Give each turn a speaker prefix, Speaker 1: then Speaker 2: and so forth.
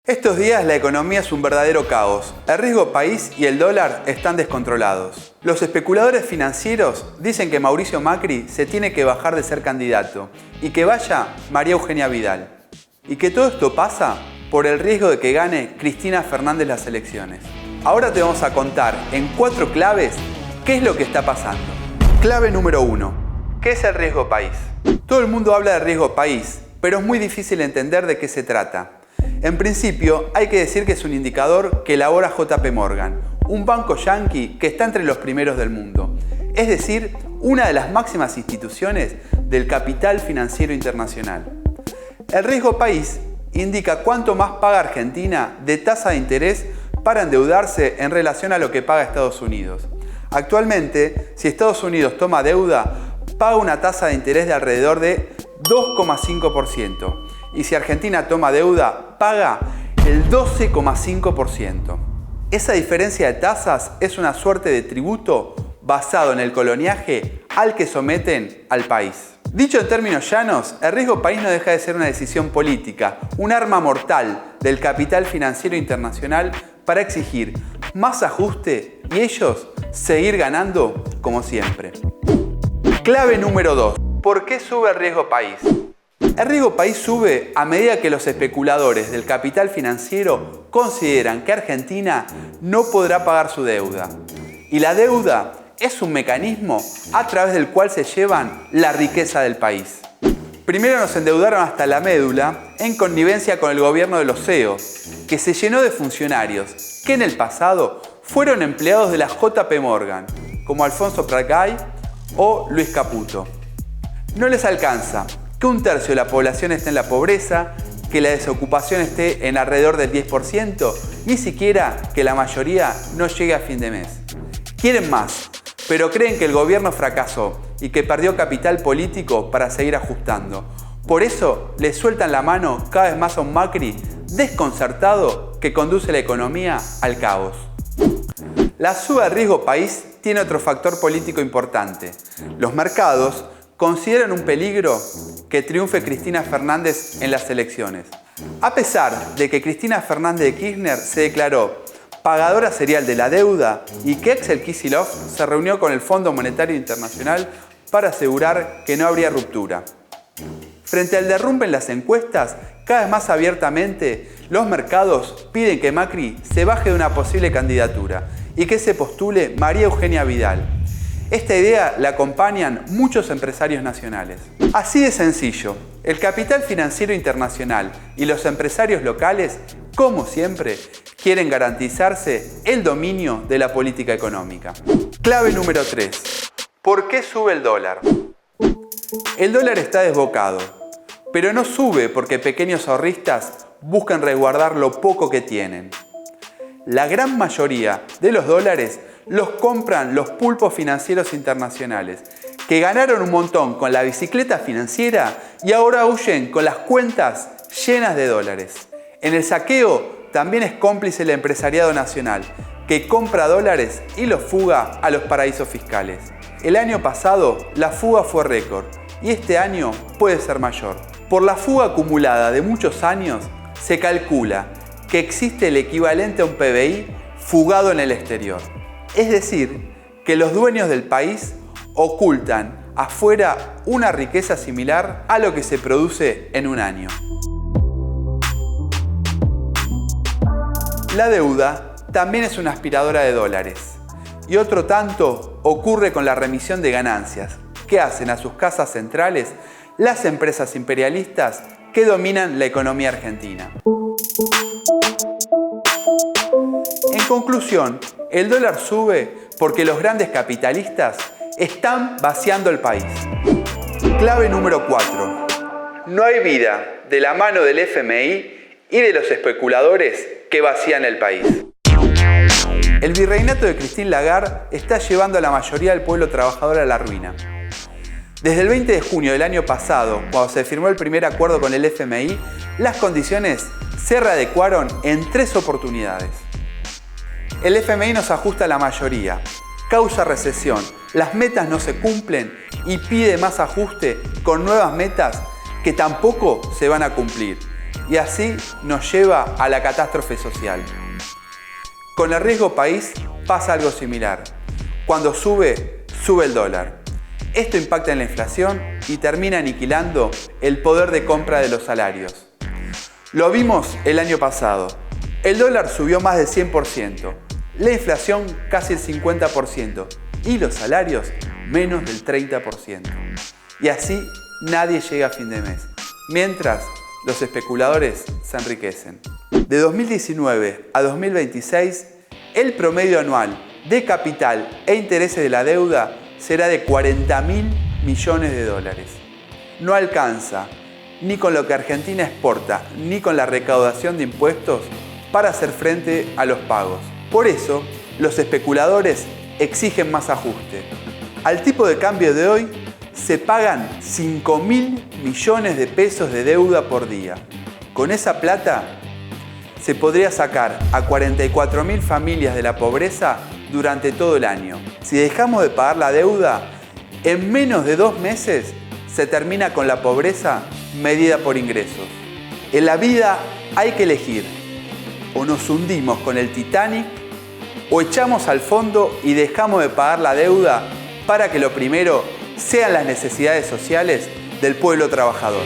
Speaker 1: Estos días la economía es un verdadero caos. El riesgo país y el dólar están descontrolados. Los especuladores financieros dicen que Mauricio Macri se tiene que bajar de ser candidato y que vaya María Eugenia Vidal. Y que todo esto pasa por el riesgo de que gane Cristina Fernández las elecciones. Ahora te vamos a contar en 4 claves qué es lo que está pasando. Clave número 1. ¿Qué es el riesgo país? Todo el mundo habla de riesgo país, pero es muy difícil entender de qué se trata. En principio, hay que decir que es un indicador que elabora JP Morgan, un banco yanqui que está entre los primeros del mundo. Es decir, una de las máximas instituciones del capital financiero internacional. El riesgo país indica cuánto más paga Argentina de tasa de interés para endeudarse en relación a lo que paga Estados Unidos. Actualmente, si Estados Unidos toma deuda, paga una tasa de interés de alrededor de 2,5%. Y si Argentina toma deuda, paga el 12,5%. Esa diferencia de tasas es una suerte de tributo basado en el coloniaje al que someten al país. Dicho en términos llanos, el riesgo país no deja de ser una decisión política, un arma mortal del capital financiero internacional para exigir más ajuste y ellos seguir ganando como siempre. Clave número 2. ¿Por qué sube el riesgo país? El riesgo país sube a medida que los especuladores del capital financiero consideran que Argentina no podrá pagar su deuda. Y la deuda es un mecanismo a través del cual se llevan la riqueza del país. Primero nos endeudaron hasta la médula en connivencia con el gobierno de los CEOs, que se llenó de funcionarios que en el pasado fueron empleados de la JP Morgan, como Alfonso Pratgay o Luis Caputo. No les alcanza que un tercio de la población esté en la pobreza, que la desocupación esté en alrededor del 10%, ni siquiera que la mayoría no llegue a fin de mes. Quieren más, pero creen que el gobierno fracasó y que perdió capital político para seguir ajustando. Por eso le sueltan la mano cada vez más a un Macri desconcertado que conduce la economía al caos. La suba de riesgo país tiene otro factor político importante. Los mercados consideran un peligro que triunfe Cristina Fernández en las elecciones. A pesar de que Cristina Fernández de Kirchner se declaró pagadora serial de la deuda y que Axel Kicillof se reunió con el Fondo Monetario Internacional para asegurar que no habría ruptura. Frente al derrumbe en las encuestas, cada vez más abiertamente, los mercados piden que Macri se baje de una posible candidatura y que se postule María Eugenia Vidal. Esta idea la acompañan muchos empresarios nacionales. Así de sencillo, el capital financiero internacional y los empresarios locales, como siempre, quieren garantizarse el dominio de la política económica. Clave número 3. ¿Por qué sube el dólar? El dólar está desbocado, pero no sube porque pequeños ahorristas buscan resguardar lo poco que tienen. La gran mayoría de los dólares los compran los pulpos financieros internacionales, que ganaron un montón con la bicicleta financiera y ahora huyen con las cuentas llenas de dólares. En el saqueo también es cómplice el empresariado nacional, que compra dólares y los fuga a los paraísos fiscales. El año pasado la fuga fue récord y este año puede ser mayor. Por la fuga acumulada de muchos años, se calcula que existe el equivalente a un PBI fugado en el exterior. Es decir, que los dueños del país ocultan afuera una riqueza similar a lo que se produce en un año. La deuda también es una aspiradora de dólares. Y otro tanto ocurre con la remisión de ganancias que hacen a sus casas centrales las empresas imperialistas que dominan la economía argentina. En conclusión, el dólar sube porque los grandes capitalistas están vaciando el país. Clave número 4. No hay vida de la mano del FMI y de los especuladores que vacían el país. El virreinato de Christine Lagarde está llevando a la mayoría del pueblo trabajador a la ruina. Desde el 20 de junio del año pasado, cuando se firmó el primer acuerdo con el FMI, las condiciones se readecuaron en 3 oportunidades. El FMI nos ajusta a la mayoría, causa recesión, las metas no se cumplen y pide más ajuste con nuevas metas que tampoco se van a cumplir. y así nos lleva a la catástrofe social. Con el riesgo país pasa algo similar. Cuando sube, sube el dólar. Esto impacta en la inflación y termina aniquilando el poder de compra de los salarios. Lo vimos el año pasado. El dólar subió más del 100%, la inflación casi el 50% y los salarios menos del 30%. Y así nadie llega a fin de mes, mientras los especuladores se enriquecen. De 2019 a 2026, el promedio anual de capital e intereses de la deuda será de 40.000 millones de dólares. No alcanza ni con lo que Argentina exporta, ni con la recaudación de impuestos para hacer frente a los pagos. Por eso, los especuladores exigen más ajuste. Al tipo de cambio de hoy, se pagan 5.000 millones de pesos de deuda por día. Con esa plata, se podría sacar a 44.000 familias de la pobreza durante todo el año. Si dejamos de pagar la deuda, en menos de 2 meses se termina con la pobreza medida por ingresos. En la vida hay que elegir. O nos hundimos con el Titanic o echamos al fondo y dejamos de pagar la deuda para que lo primero sean las necesidades sociales del pueblo trabajador.